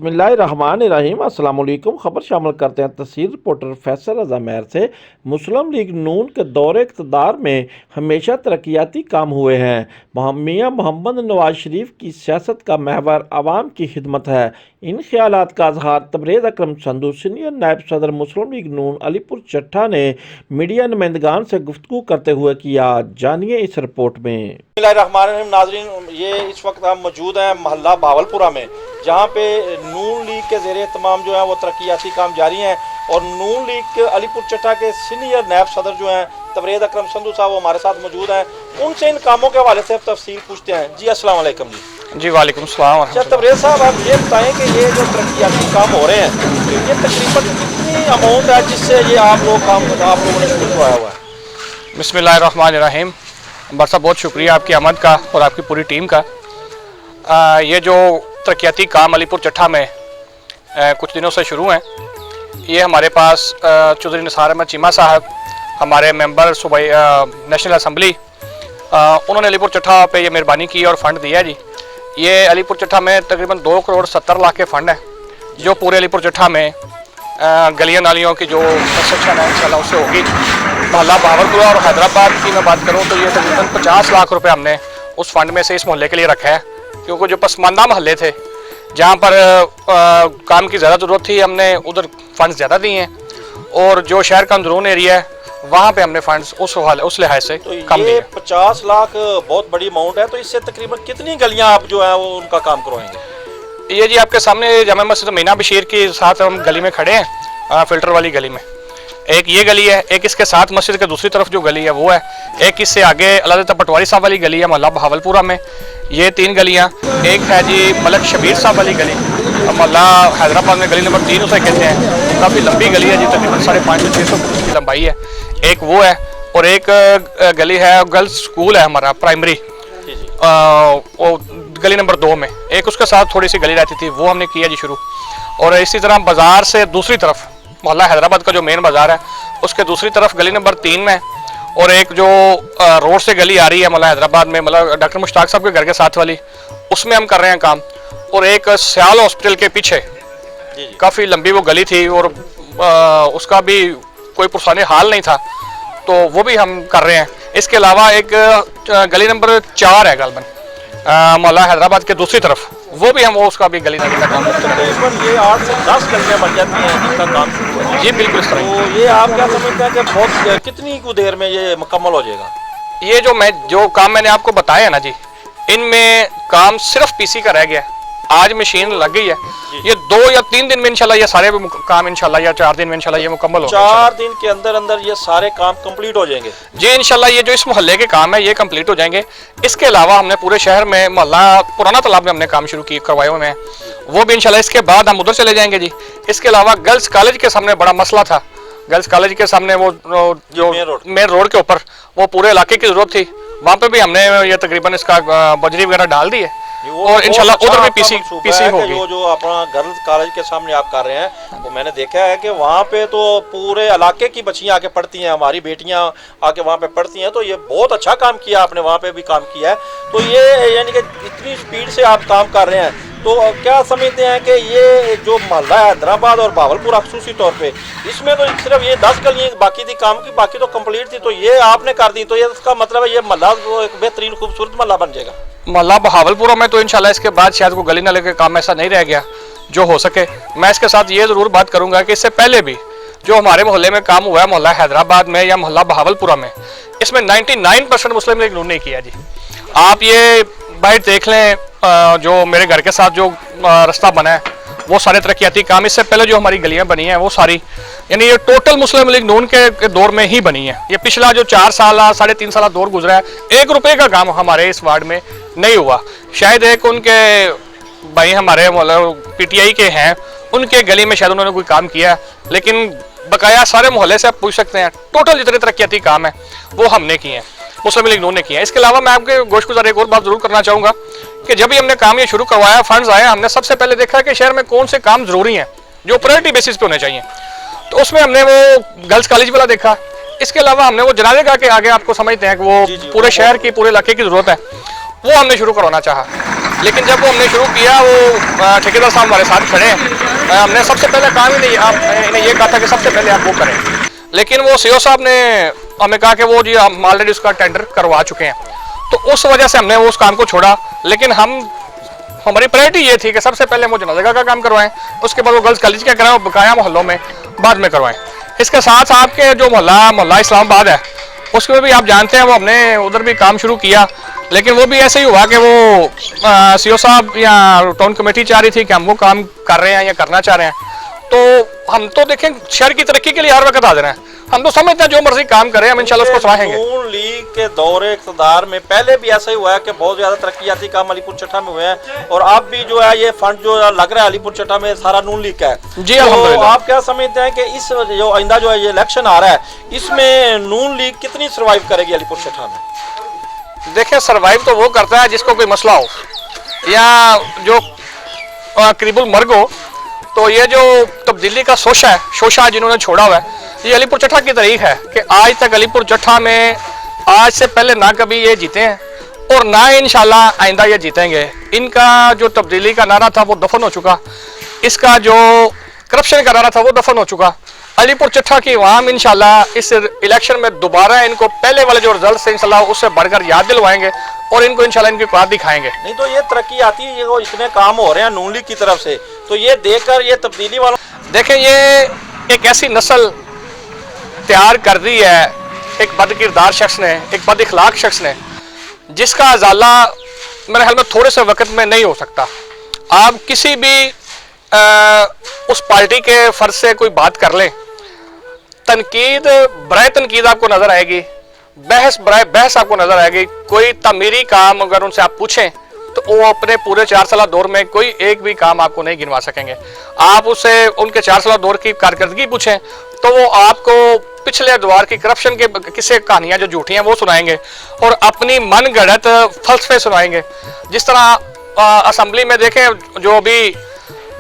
बिस्मिल्लाहिर्रहमानिर्रहीम अस्सलाम वालेकुम। खबर शामिल करते हैं तहसील रिपोर्टर फैसल रजा मेहर से। मुस्लिम लीग नून के दौरे इक़्तिदार में हमेशा तरक्याती काम हुए हैं। मियां मोहम्मद नवाज शरीफ की सियासत का महवर आवाम की खिदमत है। इन ख्यालात का इजहार तबरेज़ अकरम संधू सीनियर नायब सदर मुस्लिम लीग नून अलीपुर चट्टा ने मीडिया नुमाइंदगान से गुफ्तगू करते हुए किया। जानिए इस रिपोर्ट में। नाज़रीन, ये इस वक्त हम मौजूद हैं मोहल्ला भावलपुरा में, जहाँ पे नून लीग के ज़ेरे तमाम जो है वो तरक्याती काम जारी हैं और नून लीग के अलीपुर चट्टा के सीनियर नायब सदर जो हैं तबरेज़ अकरम संधू साहब, वो हमारे साथ मौजूद हैं। उनसे इन कामों के हवाले से तफसील पूछते हैं। जी अस्सलाम वालेकुम। जी वालेकुम सलाम। अच्छा तबरेज़ साहब, आप ये बताएं कि ये जो तरक्याती काम हो रहे हैं, तो ये तकरीबन कितनी अमाउंट है जिससे ये आप लोगों ने शुरू करवाया हुआ है? बिस्मिल्लाहिर्रहमानिर्रहीम। बरसा बहुत शुक्रिया आपकी आमद का और आपकी पूरी टीम का। ये जो तरक्याती काम अलीपुर चट्टा में कुछ दिनों से शुरू हैं, ये हमारे पास चौधरी निसार अहमद चीमा साहब, हमारे मेंबर सूबाई नेशनल असम्बली, उन्होंने अलीपुर चट्टा पे ये मेहरबानी की और फंड दिया जी। ये अलीपुर चट्टा में तकरीबन 2 करोड़ 70 लाख के फ़ंड है, जो पूरे अलीपुर चट्टा में गलियाँ नालियों की जो कंस्ट्रक्शन है इंशाल्लाह उससे होगी। मोहल्ला भावलपुरा और हैदराबाद की मैं बात करूँ तो ये तकरीबन 50 लाख रुपए हमने उस फंड में से इस मोहल्ले के लिए रखा है, क्योंकि जो पसमानदा मोहल्ले थे जहाँ पर काम की ज़्यादा ज़रूरत थी, हमने उधर फंड्स ज़्यादा दिए हैं, और जो शहर का अंदरून एरिया है वहाँ पे हमने फंड्स उस लिहाज से तो कम दिए। 50 लाख बहुत बड़ी अमाउंट है, तो इससे तकरीबन कितनी गलियाँ आप जो है वो उनका काम करवाएंगे? ये जी आपके सामने जामा मस्जिद मीना बशीर के साथ हम गली में खड़े हैं, फिल्टर वाली गली में। एक ये गली है, एक इसके साथ मस्जिद के दूसरी तरफ जो गली है वो है, एक इससे आगे अल्लाह पटवारी साहब वाली गली है मोहल्ला भावलपुरा में। ये 3 गलियाँ, एक है जी मलक शबीर साहब वाली गली, मोहल्ला हैदराबाद में गली नंबर 3 उसे कहते हैं, काफ़ी लंबी गली है जी, तकरीबन 550 से 600 फुट की लंबाई है। एक वो है, और एक गली है गर्ल्स स्कूल है हमारा प्राइमरी, गली नंबर 2 में। एक उसके साथ थोड़ी सी गली रहती थी, वो हमने किया जी शुरू। और इसी तरह बाज़ार से दूसरी तरफ मोहल्ला हैदराबाद का जो मेन बाज़ार है उसके दूसरी तरफ गली नंबर 3 में, और एक जो रोड से गली आ रही है मोहल्ला हैदराबाद में, मतलब डॉक्टर मुश्ताक साहब के घर के साथ वाली, उसमें हम कर रहे हैं काम। और एक सियाल हॉस्पिटल के पीछे काफ़ी लंबी वो गली थी और उसका भी कोई पुरसानी हाल नहीं था, तो वो भी हम कर रहे हैं। इसके अलावा एक गली नंबर 4 है गलबन मोहल्ला हैदराबाद के दूसरी तरफ, वो भी हम उसका भी गली नाली का काम करते हैं। ये 8 से 10 गलियाँ बन जाती हैं जिनका काम शुरू है जी, बिल्कुल इस तरह। तो ये आप क्या समझते हैं कि बहुत कितनी कुछ देर में ये मुकम्मल हो जाएगा? ये जो काम मैंने आपको बताया है ना जी, इनमें काम सिर्फ पीसी का रह गया है। आज मशीन लग गई है, ये 2 या 3 दिन में इंशाल्लाह ये सारे काम इंशाल्लाह, या 4 दिन में इंशाल्लाह ये मुकम्मल होगा। 4 दिन के अंदर अंदर ये सारे काम कंप्लीट हो जाएंगे जी इंशाल्लाह। ये जो इस मोहल्ले के काम है ये कंप्लीट हो जाएंगे। इसके अलावा हमने पूरे शहर में मोहल्ला पुराना तालाब में हमने काम शुरू करवाए हुए हैं, वो भी इंशाल्लाह इसके बाद हम उधर चले जाएंगे जी। इसके अलावा गर्ल्स कॉलेज के सामने बड़ा मसला था, गर्ल्स कॉलेज के सामने वो जो मेन रोड के ऊपर वो पूरे इलाके की जरूरत थी, वहाँ पे भी हमने ये तकरीबन इसका बजरी वगैरह डाल दी है, और इंशाल्लाह उधर भी पीसी होगी। जो अपना गर्ल्स कॉलेज के सामने आप कर रहे हैं, वो मैंने देखा है कि वहाँ पे तो पूरे इलाके की बच्चियाँ आके पढ़ती हैं, हमारी बेटियाँ आके वहाँ पे पढ़ती हैं, तो ये बहुत अच्छा काम किया आपने, वहाँ पे भी काम किया है। तो ये यानी कि इतनी स्पीड से आप काम कर रहे हैं, तो क्या समझते हैं कि ये जो मोहल्ला हैदराबाद और भावलपुरा खसूसी तौर पे, इसमें तो सिर्फ ये 10 गलियाँ बाकी थी काम की, बाकी तो कंप्लीट थी, तो ये आपने कर दी, तो ये इसका मतलब है ये मोहल्ला एक बेहतरीन खूबसूरत मोहल्ला बन जाएगा। मोहल्ला भावलपुरा में तो इंशाल्लाह इसके बाद शायद को गली नाले के काम ऐसा नहीं रह गया जो हो सके। मैं इसके साथ ये ज़रूर बात करूँगा कि इससे पहले भी जो हमारे मोहल्ले में काम हुआ है मोहल्ला हैदराबाद में या मोहल्ला भावलपुरा में, इसमें 99% मुस्लिम लीग नून ने किया जी। आप ये बाइट देख लें, जो मेरे घर के साथ जो रास्ता बना है वो सारे तरक्याती काम इससे पहले जो हमारी गलियां बनी हैं वो सारी, यानी ये टोटल मुस्लिम लीग नून के दौर में ही बनी है। ये पिछला जो 4 साल 3.5 साल दौर गुजरा है, 1 रुपये का काम हमारे इस वार्ड में नहीं हुआ। शायद एक उनके भाई हमारे मतलब PTI के हैं, उनके गली में शायद उन्होंने कोई काम किया, लेकिन बकाया सारे मोहल्ले से आप पूछ सकते हैं, टोटल जितने तरक्याती काम है वो हमने किए हैं, मुस्लिम लीग नून ने किया है। इसके अलावा मैं आपके गोशगुजार एक और बात जरूर करना चाहूँगा कि जब भी हमने काम ये शुरू करवाया, फंड्स आए, हमने सबसे पहले देखा कि शहर में कौन से काम जरूरी हैं जो प्रायोरिटी बेसिस पे होने चाहिए, तो उसमें हमने वो गर्ल्स कॉलेज वाला देखा। इसके अलावा हमने वो जनाजे के आगे आपको समझते हैं कि वो पूरे शहर की पूरे इलाके की जरूरत है, वो हमने शुरू करवाना चाहा। लेकिन जब वो हमने शुरू किया, वो ठेकेदार साहब हमारे साथ खड़े हैं। हमने सबसे पहले काम ही नहीं, आप इन्हें ये कहा था कि सबसे पहले आप वो करें, लेकिन वो सीओ साहब ने हमें कहा कि वो जी हम ऑलरेडी उसका टेंडर करवा चुके हैं, तो उस वजह से हमने उस काम को छोड़ा। लेकिन हमारी प्रायोरिटी ये थी कि सबसे पहले वो जनाजा का काम करवाएं, उसके बाद वो गर्ल्स कॉलेज का कराएं, बकाया मोहल्लों में बाद में करवाएं। इसके साथ आपके जो मोहल्ला इस्लामाबाद है, उसमें भी आप जानते हैं वो हमने उधर भी काम शुरू किया, लेकिन वो भी ऐसे ही हुआ कि वो सीओ साहब या टाउन कमेटी चाह रही थी कि हम वो काम कर रहे हैं या करना चाह रहे हैं। तो हम तो देखें शहर की तरक्की के लिए हर वक्त हाजिर हैं, हम तो समझते हैं जो मर्जी काम करें, हम इंशाल्लाह उसको सराहेंगे। नून लीग के दौरे इक़्तिदार में पहले भी ऐसा ही हुआ है कि बहुत ज्यादा तरक्याती काम अलीपुर चट्टा में हुए हैं, और आप भी जो है ये फंड जो लग रहा है अलीपुर चट्टा में सारा नून लीग का है जी, तो अल्हम्दुलिल्लाह। आप क्या समझते हैं कि इस जो आइंदा जो है ये इलेक्शन आ रहा है, इसमें नून लीग कितनी सर्वाइव करेगी अलीपुर चट्टा में? देखिए, सरवाइव तो वो करता है जिसको कोई मसला हो या जो करीबुल मर्ग हो। तो ये जो तब्दीली का शोशा जिन्होंने छोड़ा हुआ है, ये अलीपुर चट्टा की तारीख है कि आज तक अलीपुर चट्टा में आज से पहले ना कभी ये जीते हैं और ना इंशाल्लाह आइंदा ये जीतेंगे। इनका जो तब्दीली का नारा था वो दफन हो चुका, इसका जो करप्शन का नारा था वो दफन हो चुका। अलीपुर चट्टा की अवाम इंशाल्लाह इस इलेक्शन में दोबारा इनको पहले वाले जो रिजल्ट से इंशाल्लाह उससे बढ़कर याद दिलवाएंगे और इनको इंशाल्लाह इनकी औकात दिखाएंगे। नहीं तो ये तरक्की आती है, ये इतने काम हो रहे हैं नून लीग की तरफ से, तो ये देखकर ये तब्दीली वालों देखें, ये एक ऐसी नस्ल तैयार कर दी है एक बदकिरदार शख्स ने, एक बद इखलाक शख्स ने, जिसका अजाला मेरे ख्याल में थोड़े से वक्त में नहीं हो सकता। आप किसी भी उस पार्टी के फर्ज से कोई बात कर लें, तनकीद बराए तनकीद आपको नजर आएगी, बहस बराए बहस आपको नजर आएगी। कोई तमीरी काम अगर उनसे आप पूछें तो वो अपने पूरे 4 साल दौर में कोई एक भी काम आपको नहीं गिनवा सकेंगे। आप उससे उनके 4 साल दौर की कारकर्दगी पूछें तो वो आपको पिछले दौर की करप्शन के किस्से कहानियां जो झूठी हैं वो सुनाएंगे और अपनी मन गढ़त फलसफे सुनाएंगे। जिस तरह असम्बली में देखें, जो अभी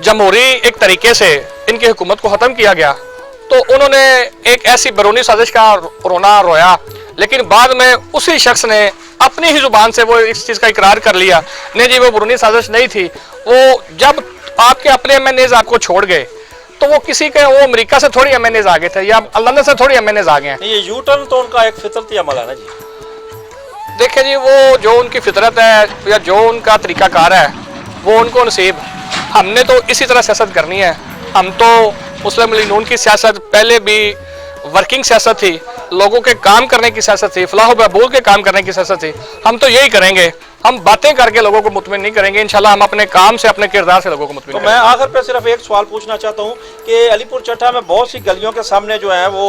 जमहूरी एक तरीके से इनकी हुकूमत को ख़त्म किया गया, तो उन्होंने एक ऐसी बैरूनी साजिश का रोना रोया, लेकिन बाद में उसी शख्स ने अपनी ही जुबान से वो इस चीज़ का इकरार कर लिया, नहीं जी वो बैरूनी साजिश नहीं थी। वो जब आपके अपने एमएनएज आपको छोड़ गए तो वो किसी के, वो अमेरिका से थोड़ी एमएनएज आ गए थे या लंदन से थोड़ी एमएनएज आ गए हैं। ये यू टर्न तो उनका एक फितरती अमल है ना जी। देखिए जी, वो जो उनकी फितरत है या जो उनका तरीकाकार है वो उनको नसीब। हमने तो इसी तरह सियासत करनी है। हम तो मुस्लिम लीग नून की सियासत पहले भी वर्किंग सियासत थी, लोगों के काम करने की सियासत थी, फलाह बहबूद के काम करने की सियासत थी। हम तो यही करेंगे, हम बातें करके लोगों को मुतमिन नहीं करेंगे। इंशाल्लाह हम अपने काम से, अपने किरदार से लोगों को मुतमिन तो करेंगे। मैं आखिर पे सिर्फ एक सवाल पूछना चाहता हूँ कि अलीपुर चट्टा में बहुत सी गलियों के सामने जो है वो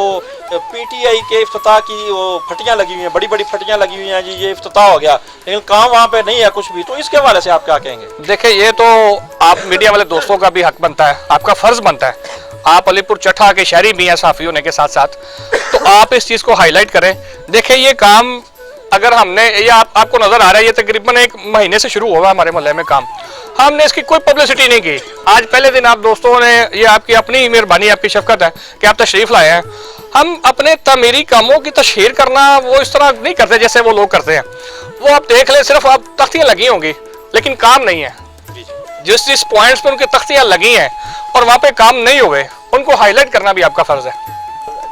पीटीआई के इफ्तिताह की वो फटियाँ लगी हुई हैं, बड़ी बड़ी फटियाँ लगी हुई हैं जी, ये इफ्तिताह हो गया, लेकिन काम वहाँ पे नहीं है कुछ भी, तो इसके हवाले से आप क्या कहेंगे? देखिए, ये तो आप मीडिया वाले दोस्तों का भी हक बनता है, आपका फर्ज बनता है। आप अलीपुर चट्टा के शहरी भी हैं साफ़ी होने के साथ साथ, तो आप इस चीज़ को हाईलाइट करें। देखिए, ये काम अगर हमने, ये आपको नज़र आ रहा है, ये तकरीबन 1 महीने से शुरू हुआ हमारे मोहल्ले में काम, हमने इसकी कोई पब्लिसिटी नहीं की। आज पहले दिन आप दोस्तों ने, ये आपकी अपनी मेहरबानी, आपकी शफकत है कि आप तशरीफ़ लाए हैं। हम अपने तमीरी कामों की तशहीर करना वो इस तरह नहीं करते जैसे वो लोग करते हैं। वो आप देख लें, सिर्फ आप तख्तियाँ लगी होंगी लेकिन काम नहीं है। जिस पॉइंट्स पर उनकी तख्तियाँ लगी हैं और वहाँ पे काम नहीं हुए, उनको हाईलाइट करना भी आपका फ़र्ज़ है।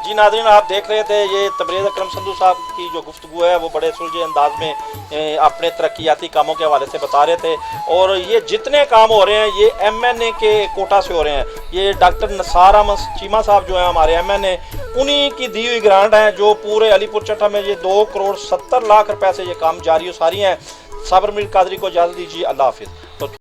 जी नाज़रीन, आप देख रहे थे ये तबरेज़ अकरम संधू साहब की जो गुफ्तगू है वो बड़े सुलझे अंदाज में अपने तरक्याती कामों के हवाले से बता रहे थे, और ये जितने काम हो रहे हैं ये एमएनए के कोटा से हो रहे हैं। ये डॉक्टर नसार अहमद चीमा साहब जो है हमारे एमएनए, उन्हीं की दी हुई ग्रांट है जो पूरे अलीपुर चट्टा में ये 2 करोड़ 70 लाख रुपए से ये काम जारी सारी हैं। साबर मीर कादरी को इजाज़त दीजिए, अल्लाह हाफिज़। तो